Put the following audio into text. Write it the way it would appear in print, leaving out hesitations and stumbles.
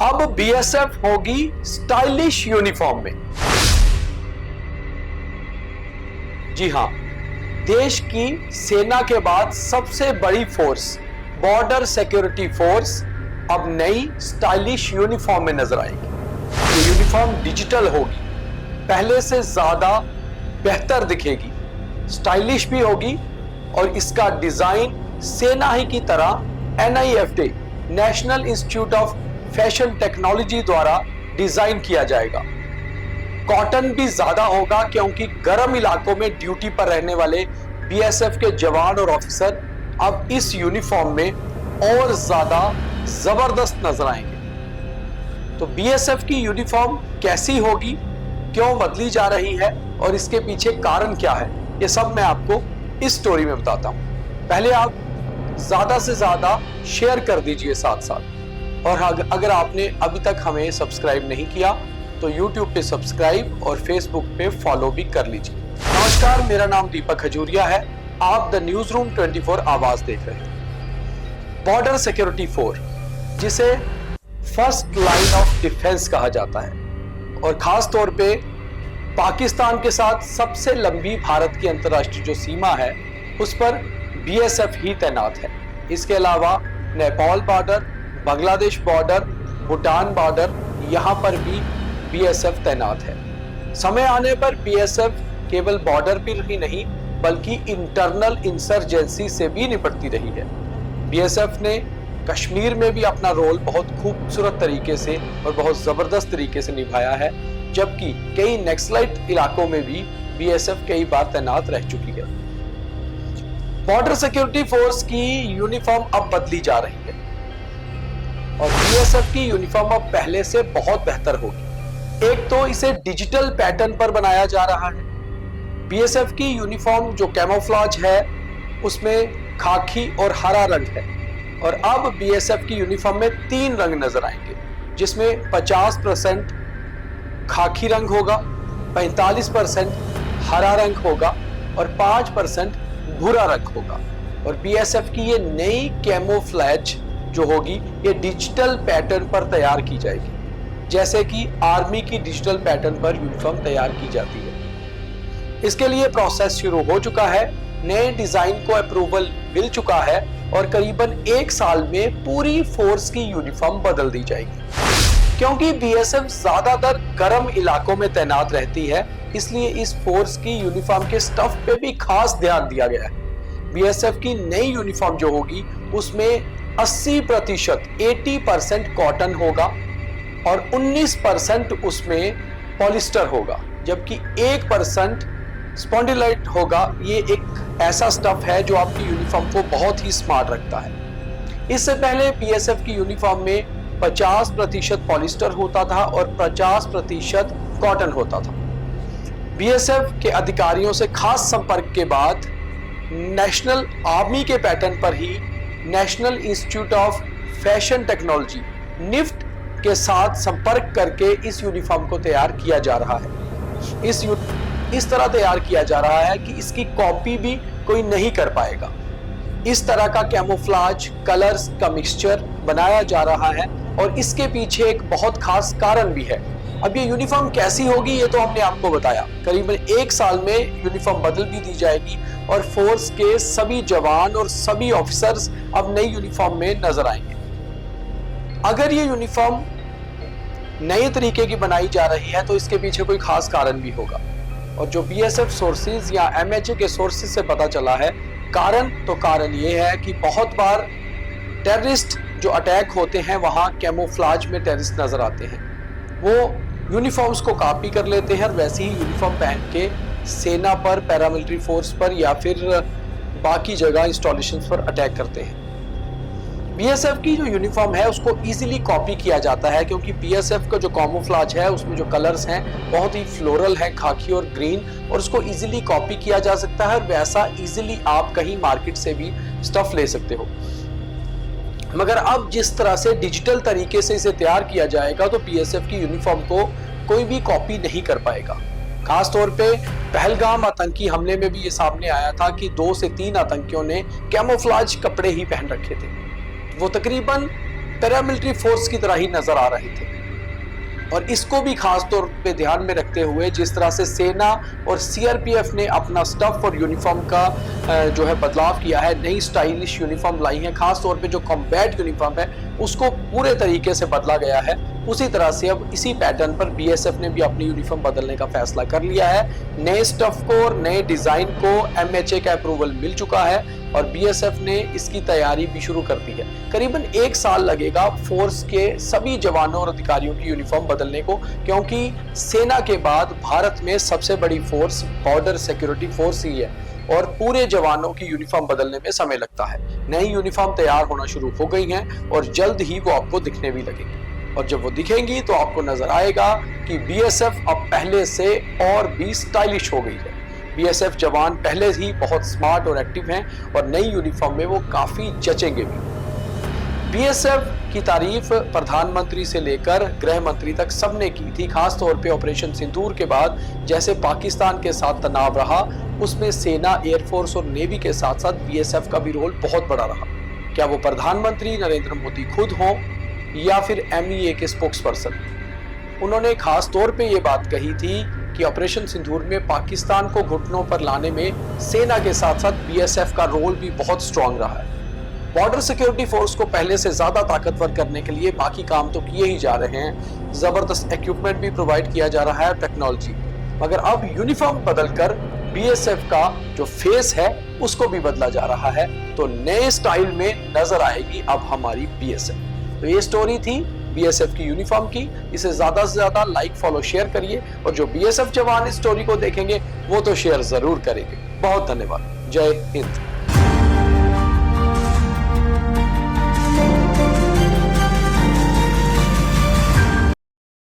अब बीएसएफ होगी stylish uniform में। जी हां, देश की सेना के बाद सबसे बड़ी फोर्स बॉर्डर सिक्योरिटी फोर्स अब नई स्टाइलिश यूनिफॉर्म में नजर आएगी। ये यूनिफॉर्म डिजिटल होगी, पहले से ज्यादा बेहतर दिखेगी, स्टाइलिश भी होगी और इसका डिजाइन सेना ही की तरह NIFT national institute of fashion technology द्वारा डिजाइन किया जाएगा। कॉटन भी ज्यादा होगा क्योंकि गर्म इलाकों में ड्यूटी पर रहने वाले BSF के जवान और ऑफिसर अब इस यूनिफॉर्म में और ज्यादा जबरदस्त नजर आएंगे। तो BSF की यूनिफॉर्म कैसी होगी, क्यों बदली जा रही है और इसके पीछे कारण क्या है, ये सब मैं आपको इस स्टोरी में बताता हूं। पहले आप ज्यादा से ज्यादा शेयर कर दीजिए साथ साथ, और अगर आपने अभी तक हमें सब्सक्राइब नहीं किया तो YouTube पे सब्सक्राइब और Facebook पे फॉलो भी कर लीजिए। नमस्कार, मेरा नाम दीपक खजूरिया है। आप द न्यूज रूम 24 आवाज देख रहे हैं। बॉर्डर सिक्योरिटी फोर्स, जिसे फर्स्ट लाइन ऑफ डिफेंस कहा जाता है, और खास तौर पे पाकिस्तान के साथ सबसे लंबी भारत की अंतर्राष्ट्रीय जो सीमा है उस पर BSF ही तैनात है। इसके अलावा Nepal border, Bangladesh border, Bhutan border, यहाँ पर भी BSF तैनात है। समय आने पर BSF केवल बॉर्डर पर ही नहीं बल्कि इंटरनल इंसर्जेंसी से भी निपटती रही है। BSF ने कश्मीर में भी अपना रोल बहुत खूबसूरत तरीके से और बहुत जबरदस्त तरीके से निभाया है, जबकि कई नक्सलाइट इलाकों में भी BSF कई बार तैनात रह चुकी है। बॉर्डर सिक्योरिटी फोर्स की यूनिफॉर्म अब बदली जा रही है और BSF की यूनिफॉर्म अब पहले से बहुत बेहतर होगी। एक तो इसे डिजिटल पैटर्न पर बनाया जा रहा है। BSF की यूनिफॉर्म जो कैमोफ्लेज है उसमें खाकी और हरा रंग है, और अब BSF की यूनिफॉर्म में 3 रंग नजर आएंगे, जिसमें 50% खाकी रंग होगा, 45% हरा रंग होगा और 5% भूरा रंग होगा। और BSF की ये नई कैमोफ्लेज जो होगी ये डिजिटल पैटर्न पर तैयार की जाएगी, जैसे कि आर्मी की डिजिटल पैटर्न पर यूनिफॉर्म तैयार की जाती है। इसके लिए प्रोसेस शुरू हो चुका है, नए डिजाइन को अप्रूवल मिल चुका है और करीबन 1 साल में पूरी फोर्स की यूनिफॉर्म बदल दी जाएगी। क्योंकि BSF ज्यादातर गर्म इलाकों में तैनात रहती है, इसलिए इस फोर्स की यूनिफॉर्म के स्टफ पे भी खास ध्यान दिया गया है। BSF की नई यूनिफॉर्म जो होगी उसमें 80% कॉटन होगा और 19% उसमें पॉलिस्टर होगा, जबकि 1% स्पॉन्डिलाइट होगा। ये एक ऐसा स्टफ है जो आपकी यूनिफॉर्म को बहुत ही स्मार्ट रखता है। इससे पहले BSF की यूनिफॉर्म में 50% पॉलिस्टर होता था और 50% कॉटन होता था। BSF के अधिकारियों से खास संपर्क के बाद नेशनल आर्मी के पैटर्न पर ही national institute of fashion technology NIFT के साथ संपर्क करके इस यूनिफॉर्म को तैयार किया जा रहा है। इस तरह तैयार किया जा रहा है कि इसकी कॉपी भी कोई नहीं कर पाएगा। इस तरह का कैमोफ्लेज कलर्स का मिक्सचर बनाया जा रहा है और इसके पीछे एक बहुत खास कारण भी है। अब ये यूनिफॉर्म कैसी होगी ये तो हमने आपको बताया। करीबन 1 साल में यूनिफॉर्म बदल भी दी जाएगी और फोर्स के सभी जवान और सभी ऑफिसर्स अब नई यूनिफॉर्म में नजर आएंगे। अगर ये यूनिफॉर्म नए तरीके की बनाई जा रही है तो इसके पीछे कोई खास कारण भी होगा, और जो BSF सोर्सेज या MHA के सोर्सेज से पता चला है कारण ये है कि बहुत बार टेररिस्ट जो अटैक होते हैं वहां कैमोफ्लेज में टेररिस्ट नजर आते हैं, वो यूनिफॉर्म्स को कॉपी कर लेते हैं और वैसे ही यूनिफॉर्म पहन के सेना पर, पैरामिलिट्री फोर्स पर या फिर बाकी जगह इंस्टॉलेशंस पर अटैक करते हैं। BSF की जो यूनिफॉर्म है उसको इजीली कॉपी किया जाता है, क्योंकि BSF का जो कैमोफ्लेज है उसमें जो कलर्स हैं बहुत ही फ्लोरल है, खाकी और ग्रीन, और उसको इजीली कॉपी किया जा सकता है और वैसा इजीली आप कहीं मार्केट से भी स्टफ ले सकते हो। मगर अब जिस तरह से डिजिटल तरीके से इसे तैयार किया जाएगा तो BSF की यूनिफॉर्म को कोई भी कॉपी नहीं कर पाएगा। खास तौर पे पहलगाम आतंकी हमले में भी ये सामने आया था कि 2 से 3 आतंकियों ने कैमोफ्लेज कपड़े ही पहन रखे थे। वो तकरीबन पैरामिलिट्री फोर्स की तरह ही नजर आ रहे थे। और इसको भी खास तौर पे ध्यान में रखते हुए जिस तरह से सेना और सीआरपीएफ ने अपना स्टफ और यूनिफॉर्म का जो है बदलाव किया है, नई स्टाइलिश यूनिफॉर्म लाई है, खास तौर पे जो कॉम्बैट यूनिफॉर्म है उसको पूरे तरीके से बदला गया है। उसी तरह से अब इसी पैटर्न पर बीएसएफ ने भी अपनी यूनिफॉर्म बदलने का फैसला कर लिया है। नए स्टफ को और नए डिजाइन को एमएचए का अप्रूवल मिल चुका है और बीएसएफ ने इसकी तैयारी भी शुरू कर दी है। करीबन 1 साल लगेगा फोर्स के सभी जवानों और अधिकारियों की यूनिफॉर्म बदलने को, क्योंकि सेना के बाद भारत में सबसे बड़ी फोर्स बॉर्डर सिक्योरिटी फोर्स ही है और पूरे जवानों की यूनिफॉर्म बदलने में समय लगता है। नई यूनिफॉर्म तैयार होना शुरू हो गई हैं और जल्द ही वो आपको दिखने भी लगेगी और जब वो दिखेंगी तो आपको नजर आएगा कि बीएसएफ अब पहले से और भी स्टाइलिश हो गई है। बीएसएफ जवान पहले ही बहुत स्मार्ट और एक्टिव हैं और नई यूनिफॉर्म में वो काफी जचेंगे भी। बीएसएफ की तारीफ प्रधानमंत्री से लेकर गृह मंत्री तक सबने की थी। खास तौर पे ऑपरेशन सिंदूर के बाद जैसे पाकिस्तान के साथ तनाव रहा, उसमें सेना, एयरफोर्स और नेवी के साथ साथ बीएसएफ का भी रोल बहुत बड़ा रहा। क्या वो प्रधानमंत्री नरेंद्र मोदी खुद हों या फिर एमईए के स्पोक्स पर्सन, उन्होंने खास तौर पे ये बात कही थी कि ऑपरेशन सिंदूर में पाकिस्तान को घुटनों पर लाने में सेना के साथ साथ बीएसएफ का रोल भी बहुत स्ट्रांग रहा है। बॉर्डर सिक्योरिटी फोर्स को पहले से ज्यादा ताकतवर करने के लिए बाकी काम तो किए ही जा रहे हैं, जबरदस्त इक्विपमेंट भी प्रोवाइड किया जा रहा है, टेक्नोलॉजी, मगर अब यूनिफॉर्म बदलकर बीएसएफ का जो फेस है उसको भी बदला जा रहा है, तो नए स्टाइल में नजर आएगी अब हमारी बीएसएफ। तो ये स्टोरी थी बीएसएफ की यूनिफॉर्म की। इसे ज्यादा से ज्यादा लाइक, फॉलो, शेयर करिए और जो बीएसएफ जवान इस स्टोरी को देखेंगे वो तो शेयर जरूर करेंगे। बहुत धन्यवाद। जय हिंद।